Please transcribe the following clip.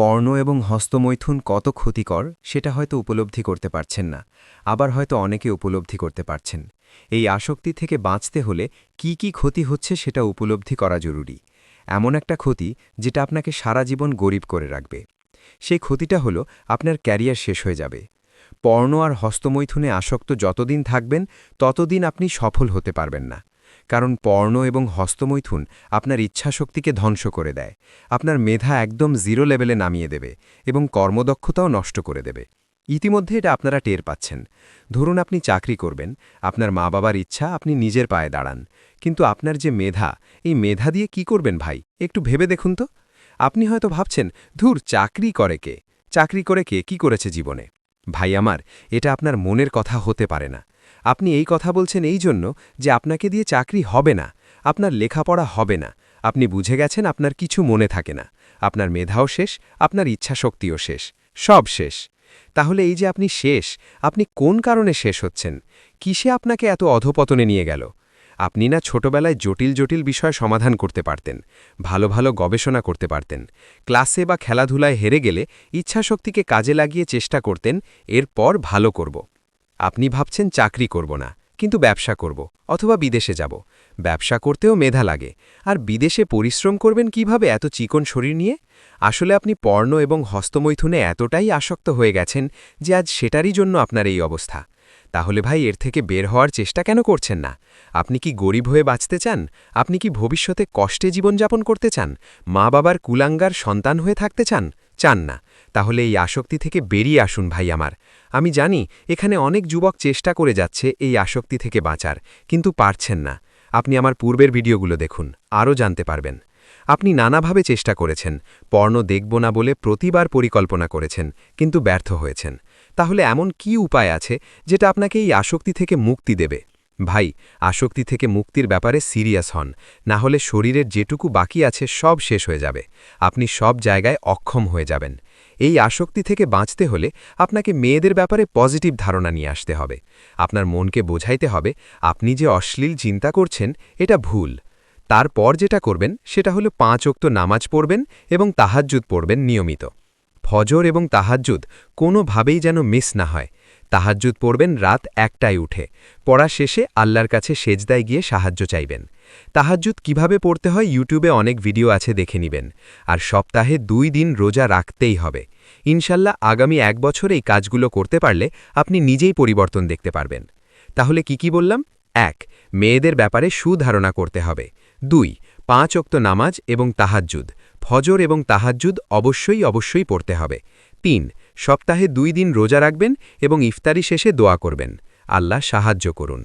পর্ণ এবং হস্তমৈথুন কত ক্ষতিকর সেটা হয়তো উপলব্ধি করতে পারছেন না, আবার হয়তো অনেকে উপলব্ধি করতে পারছেন। এই আসক্তি থেকে বাঁচতে হলে কি কি ক্ষতি হচ্ছে সেটা উপলব্ধি করা জরুরি। এমন একটা ক্ষতি যেটা আপনাকে সারা জীবন গরিব করে রাখবে। সেই ক্ষতিটা হলো আপনার ক্যারিয়ার শেষ হয়ে যাবে। পর্ণ আর হস্তমৈথুনে আসক্ত যতদিন থাকবেন ততদিন আপনি সফল হতে পারবেন না। কারণ পর্ণ এবং হস্তমৈথুন আপনার ইচ্ছাশক্তিকে ধ্বংস করে দেয়, আপনার মেধা একদম জিরো লেভেলে নামিয়ে দেবে এবং কর্মদক্ষতাও নষ্ট করে দেবে। ইতিমধ্যে এটা আপনারা টের পাচ্ছেন। ধরুন আপনি চাকরি করবেন, আপনার মা বাবার ইচ্ছা আপনি নিজের পায়ে দাঁড়ান, কিন্তু আপনার যে মেধা, এই মেধা দিয়ে কি করবেন ভাই, একটু ভেবে দেখুন তো। আপনি হয়তো ভাবছেন, ধুর, চাকরি করে কে কি করেছে জীবনে। ভাই আমার, এটা আপনার মনের কথা হতে পারে না। আপনি এই কথা বলছেন এই জন্য যে আপনাকে দিয়ে চাকরি হবে না, আপনার লেখাপড়া হবে না। আপনি বুঝে গেছেন আপনার কিছু মনে থাকে না, আপনার মেধাও শেষ, আপনার ইচ্ছাশক্তিও শেষ, সব শেষ। তাহলে এই যে আপনি শেষ, আপনি কোন কারণে শেষ হচ্ছেন? কিসে আপনাকে এত অধপতনে নিয়ে গেল? আপনি না ছোটবেলায় জটিল জটিল বিষয় সমাধান করতে পারতেন, ভালো ভালো গবেষণা করতে পারতেন, ক্লাসে বা খেলাধুলায় হেরে গেলে ইচ্ছাশক্তিকে কাজে লাগিয়ে চেষ্টা করতেন এরপর ভালো করব। আপনি ভাবছেন চাকরি করব না, কিন্তু ব্যবসা করব, অথবা বিদেশে যাব। ব্যবসা করতেও মেধা লাগে, আর বিদেশে পরিশ্রম করবেন কিভাবে এত চিকন শরীর নিয়ে? আসলে আপনি পর্ণ এবং হস্তমৈথুনে এতটাই আসক্ত হয়ে গেছেন যে আজ সেটারই জন্য আপনার এই অবস্থা। তাহলে ভাই, এর থেকে বের হওয়ার চেষ্টা কেন করছেন না? আপনি কি গরিব হয়ে বাঁচতে চান? আপনি কি ভবিষ্যতে কষ্টে জীবনযাপন করতে চান? মা বাবার কুলাঙ্গার সন্তান হয়ে থাকতে চান? চান না? তাহলে এই আসক্তি থেকে বেরিয়ে আসুন ভাই আমার। আমি জানি এখানে অনেক যুবক চেষ্টা করে যাচ্ছে এই আসক্তি থেকে বাঁচার, কিন্তু পারছেন না। আপনি আমার পূর্বের ভিডিওগুলো দেখুন, আরও জানতে পারবেন। আপনি নানাভাবে চেষ্টা করেছেন, পর্ণ দেখব না বলে প্রতিবার পরিকল্পনা করেছেন, কিন্তু ব্যর্থ হয়েছেন। তাহলে এমন কি উপায় আছে যেটা আপনাকে এই আসক্তি থেকে মুক্তি দেবে? ভাই, আসক্তি থেকে মুক্তির ব্যাপারে সিরিয়াস হন, না হলে শরীরের যেটুকু বাকি আছে সব শেষ হয়ে যাবে। আপনি সব জায়গায় অক্ষম হয়ে যাবেন। এই আসক্তি থেকে বাঁচতে হলে আপনাকে মেয়েদের ব্যাপারে পজিটিভ ধারণা নিয়ে আসতে হবে। আপনার মনকে বোঝাইতে হবে আপনি যে অশ্লীল চিন্তা করছেন এটা ভুল। তারপর যেটা করবেন সেটা হলো 5 ওয়াক্ত নামাজ পড়বেন এবং তাহাজ্জুদ পড়বেন নিয়মিত। ফজর এবং তাহাজ্জুদ কোনোভাবেই যেন মিস না হয়। তাহাজ্জুদ পড়বেন রাত 1টায় উঠে, পড়া শেষে আল্লাহর কাছে সেজদায় গিয়ে সাহায্য চাইবেন। তাহাজ্জুদ কিভাবে পড়তে হয় ইউটিউবে অনেক ভিডিও আছে, দেখে নিবেন। আর সপ্তাহে 2 দিন রোজা রাখতেই হবে। ইনশাল্লাহ আগামী 1 বছর এই কাজগুলো করতে পারলে আপনি নিজেই পরিবর্তন দেখতে পারবেন। তাহলে কি বললাম? 1. মেয়েদের ব্যাপারে সুধারণা করতে হবে। 2. 5 ওয়াক্ত নামাজ এবং তাহাজ্জুদ, ফজর এবং তাহাজ্জুদ অবশ্যই পড়তে হবে। 3. সপ্তাহে 2 দিন রোজা রাখবেন এবং ইফতারি শেষে দোয়া করবেন, আল্লাহ সাহায্য করুন।